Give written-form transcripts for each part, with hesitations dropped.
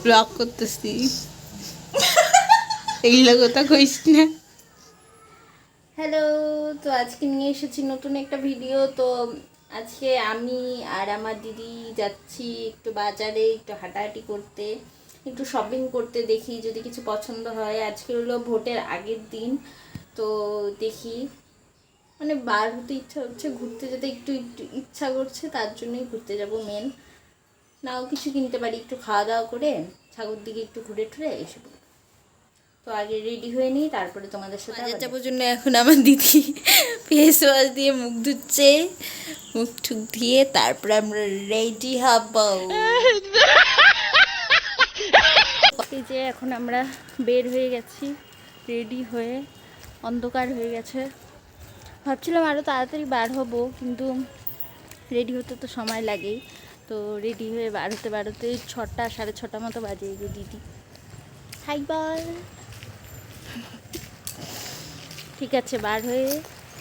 Blog করতেছি এইগুলো কথা কইস না। হ্যালো, তো আজকে নিয়ে এসেছি নতুন একটা ভিডিও। তো আজকে আমি আর আমার দিদি যাচ্ছি একটু বাজারে, একটু হাঁটাহাঁটি করতে, একটু শপিং করতে, দেখি যদি কিছু পছন্দ হয়। আজকে হলো ভোটের আগের দিন, তো দেখি মানে বার হতে ইচ্ছা হচ্ছে, ঘুরতে যেতে একটু একটু ইচ্ছা করছে, তার জন্যই ঘুরতে যাব মেন। নাও কিছু কিনতে পারি, একটু খাওয়া দাওয়া করে ছাগর দিকে একটু ঘুরে টুরে এসে পড়ব। তো আগে রেডি হয়ে নিই, তারপরে তোমাদের সাথে বাজার যাবার জন্য এখন আমার দিদি ফেস ওয়াশ দিয়ে মুখ ধুচ্ছে, মুখ ঠুক ধুয়ে তারপরে আমরা রেডি হব। এই যে এখন আমরা বের হয়ে গেছি, রেডি হয়ে, অন্ধকার হয়ে গেছে। ভাবছিলাম আরও তাড়াতাড়ি বার হব, কিন্তু রেডি হতে তো সময় লাগেই। তো রেডি হয়ে বার হতে 6টা 6:30 মতো বাজে। এই যে দিদি হাই বল। ঠিক আছে, বার হয়ে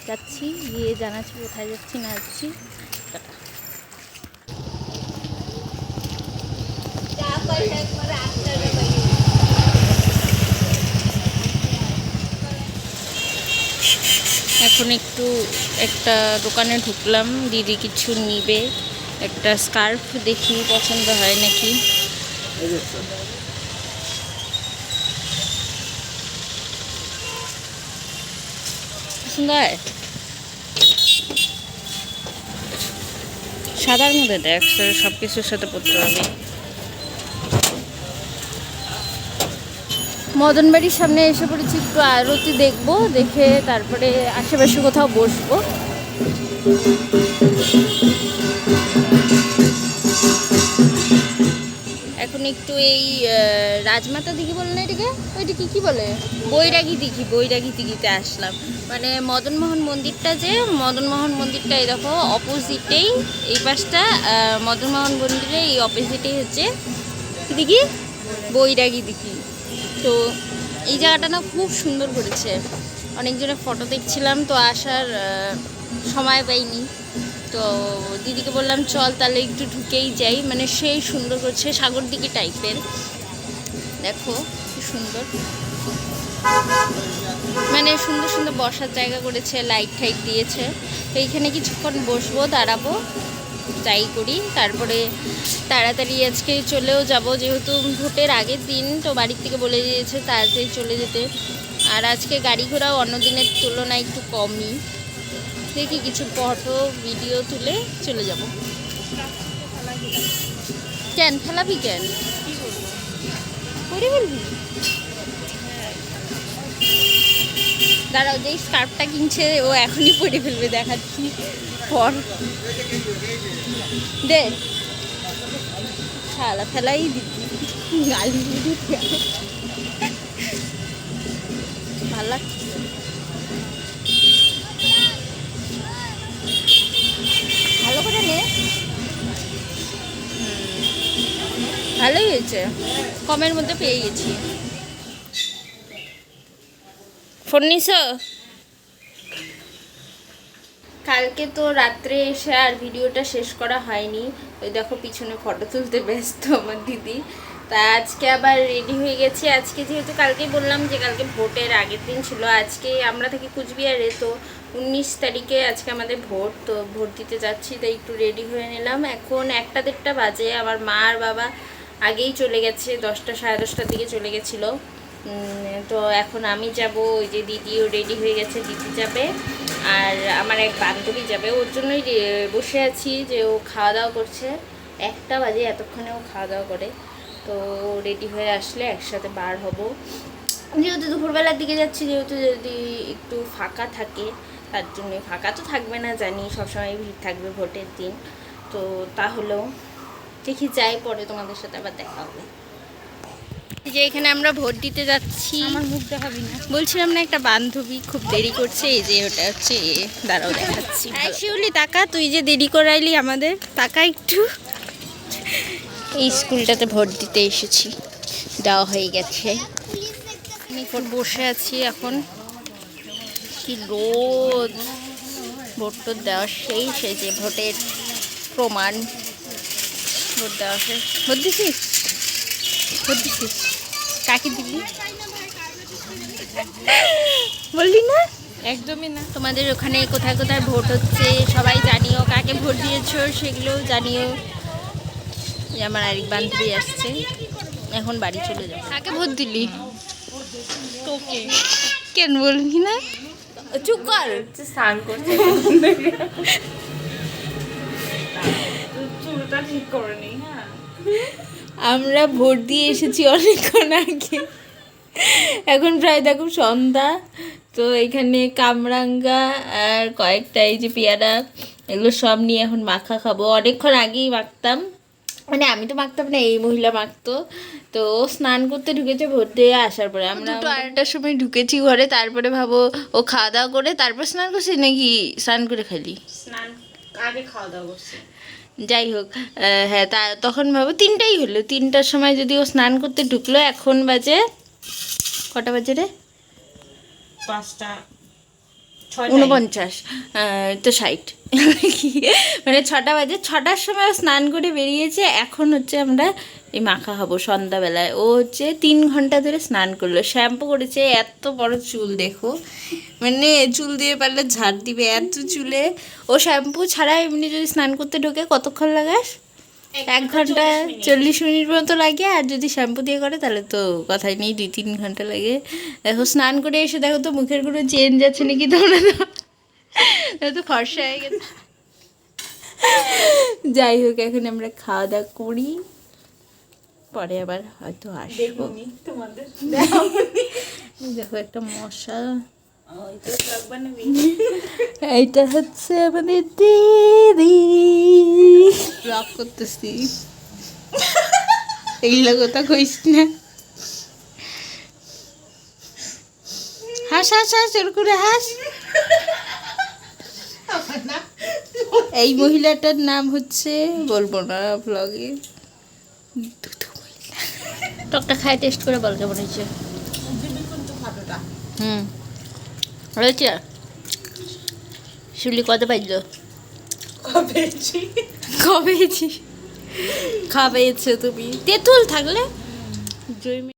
যাচ্ছি, গিয়ে জানাচ্ছি কোথায় যাচ্ছি না যাচ্ছি। এখন একটু একটা দোকানে ঢুকলাম, দিদি কিছু নিবে, একটা স্কার্ফ দেখি পছন্দ হয় নাকি। পছন্দ হয়, সাদার মধ্যে দেখ, সব কিছুর সাথে পড়তে হবে। মদন বাড়ির সামনে এসে পড়েছি, একটু আরতি দেখবো, দেখে তারপরে আশেপাশে কোথাও বসবো। এখন একটু এই রাজমাতা দিঘি বলে না এটাকে, ওইটা কি বলে, বৈরাগী দিঘিতে আসলাম। মানে মদনমোহন মন্দিরটা, যে মদনমোহন মন্দিরটা এই দেখো অপোজিটেই, এই পাশটা মদনমোহন মন্দিরের এই অপোজিটেই হচ্ছে দিঘি, বৈরাগী দিঘি। তো এই জায়গাটা না খুব সুন্দর করেছে, অনেকজনের ফটো দেখছিলাম, তো আসার সময় পাইনি। তো দিদিকে বললাম চল তাহলে একটু ঢুকেই যাই, মানে সেই সুন্দর করছে, সাগর দিঘি টাইপের। দেখো কি সুন্দর, মানে সুন্দর সুন্দর বসার জায়গা করেছে, লাইট টাইট দিয়েছে। তো এইখানে কিছুক্ষণ বসবো, দাঁড়াবো, যাই করি। তারপরে তাড়াতাড়ি আজকে চলেও যাব, যেহেতু ভোটের আগের দিন, তো বাড়ির থেকে বলে দিয়েছে তাড়াতাড়ি চলে যেতে। আর আজকে গাড়ি ঘোড়াও অন্য দিনের তুলনায় একটু কমই, দেখি কিছু ফটো ভিডিও তুলে চলে যাব। কেন ফেলাবি, কেন করে বলবি? দাঁড়াও, যেই স্কার্ফটা কিনছে ও এখনই পরে ফেলবে, দেখাচ্ছি পর দে, শালা ফেলাই দিবি, গালি দিবি। ভালো লাগছে, ভালো করে নে, ভালোই হয়েছে, কমের মধ্যে পেয়ে গেছি। ফোন নিস? কালকে তো রাত্রে এসে আর ভিডিওটা শেষ করা হয়নি, ওই দেখো পিছনে ফটো তুলতে ব্যস্ত আমার দিদি। তা আজকে আবার রেডি হয়ে গেছি। আজকে যেহেতু কালকেই বললাম যে কালকে ভোটের আগের দিন ছিল, আজকে আমরা থাকি কুচবিহারে, তো 19 তারিখে আজকে আমাদের ভোট, তো ভোট দিতে যাচ্ছি, তাই একটু রেডি হয়ে নিলাম। এখন 1টা-1:30 বাজে, আমার মা আর বাবা আগেই চলে গেছে, 10টা 10:30টার দিকে চলে গেছিলো। তো এখন আমি যাব, ওই যে দিদিও রেডি হয়ে গেছে, দিদি যাবে, আর আমার এক বান্ধবী যাবে, ওর জন্যই বসে আছি যে ও খাওয়া দাওয়া করছে। 1টা বাজে, এতক্ষণে ও খাওয়া দাওয়া করে, তো রেডি হয়ে আসলে একসাথে বার হব। যেহেতু দুপুরবেলার দিকে যাচ্ছি, যেহেতু যদি একটু ফাঁকা থাকে, তার জন্যে। ফাঁকা তো থাকবে না জানি, সবসময় ভিড় থাকবে ভোটের দিন, তো তাহলেও দেখি যাই, পরে তোমাদের সাথে আবার দেখা হবে। যে এখানে আমরা ভোট দিতে যাচ্ছি, আমার মুখ দেখাবি না বলছিলাম না, একটা বান্ধবী খুব দেরি করছে, এই যে ওটা হচ্ছে, দাঁড়াও দেখাচ্ছি। শিউলি তাকা, তুই যে দেরি করাইলি আমাদের, তাকা একটু। এই স্কুলটাতে ভোট দিতে এসেছি, দেওয়া হয়ে গেছে, বসে আছি এখন। কি রোদ, ভোট টোট দেওয়া সেই যে ভোটের প্রমাণ, ভোট দেওয়া শেষ। ভোট দিছিস? ভোট দিছিস? কাকে দিবি বললি না? একদমই না। তোমাদের ওখানে কোথায় কোথায় ভোট হচ্ছে সবাই জানিও, কাকে ভোট দিয়েছো সেগুলোও জানিও। এই আমার আরেক বান্ধবী আসছে, এখন বাড়ি চলে যাবো। কাকে ভোট দিলি? তোকে। কেন বলবি না? চুপ কর। স্নান করছে, চুলটা ঠিক করে নি। হ্যাঁ, আমরা ভোট দিয়ে এসেছি অনেকক্ষণ আগে, এখন প্রায় দেখো সন্ধ্যা। তো এখানে কামরাঙ্গা আর কয়েকটা এই যে পেয়ারা, এগুলো সব নিয়ে এখন মাখা খাবো। অনেকক্ষণ আগেই মাখতাম, মানে আমি তো মাখতাম না, এই মহিলা মাখতো। তো ও স্নান করতে ঢুকেছে ভোট দিয়ে আসার পরে, আমরা 2-2:30টার সময় ঢুকেছি ঘরে। তারপরে ভাবো ও খাওয়া দাওয়া করে তারপর স্নান করছি নাকি স্নান করে খালি? স্নান আগে খাওয়া দাওয়া করছে। যাই হোক, হ্যাঁ, তখন ভাবো 3টাই হলো। 3টার সময় যদি ও স্নান করতে ঢুকলো, এখন বাজে কটা বাজে রে? 5টা 49, তো 60 মানে 6টা বাজে। 6টার সময় ও স্নান করে বেরিয়েছে। এখন হচ্ছে আমরা এই মাখা খাবো সন্ধ্যাবেলায়। ও হচ্ছে 3 ঘন্টা ধরে স্নান করলো, শ্যাম্পু করেছে। এত বড় চুল দেখো, মানে চুল দিয়ে পারলে ঝাড় দিবে এত চুলে। ও শ্যাম্পু ছাড়া এমনি যদি স্নান করতে ঢোকে কতক্ষণ লাগাস? 1 ঘন্টা 40 মিনিট মতো লাগে। আর যদি শ্যাম্পু দিয়ে করে তাহলে তো কথাই নেই, 2-3 ঘন্টা লাগে। দেখো স্নান করে এসে দেখো তো মুখের কোনো চেঞ্জ আছে নাকি তোমরা, তো ফর্সা হয়ে গেছে। যাই হোক, এখন আমরা খাওয়া দাওয়া করি, পরে আবার হয়তো আসবো। তোমাদের দেখো একটা মশা, ওই তো শাক বানাবি। এইটা হচ্ছে আমাদের দিদি। ব্লগ করতেছি, এইগুলো কথা কইস না। হাস হাস হাস, ওর করে হাস। এই মহিলাটার নাম হচ্ছে, বলবো না ব্লগে। টকটা খায় টেস্ট করে বল কেমন হয়েছে। হয়েছে। শিউলি কত পাইল? কবেছি খাবেছো তুমি? তেঁতুল থাকলে জৈমে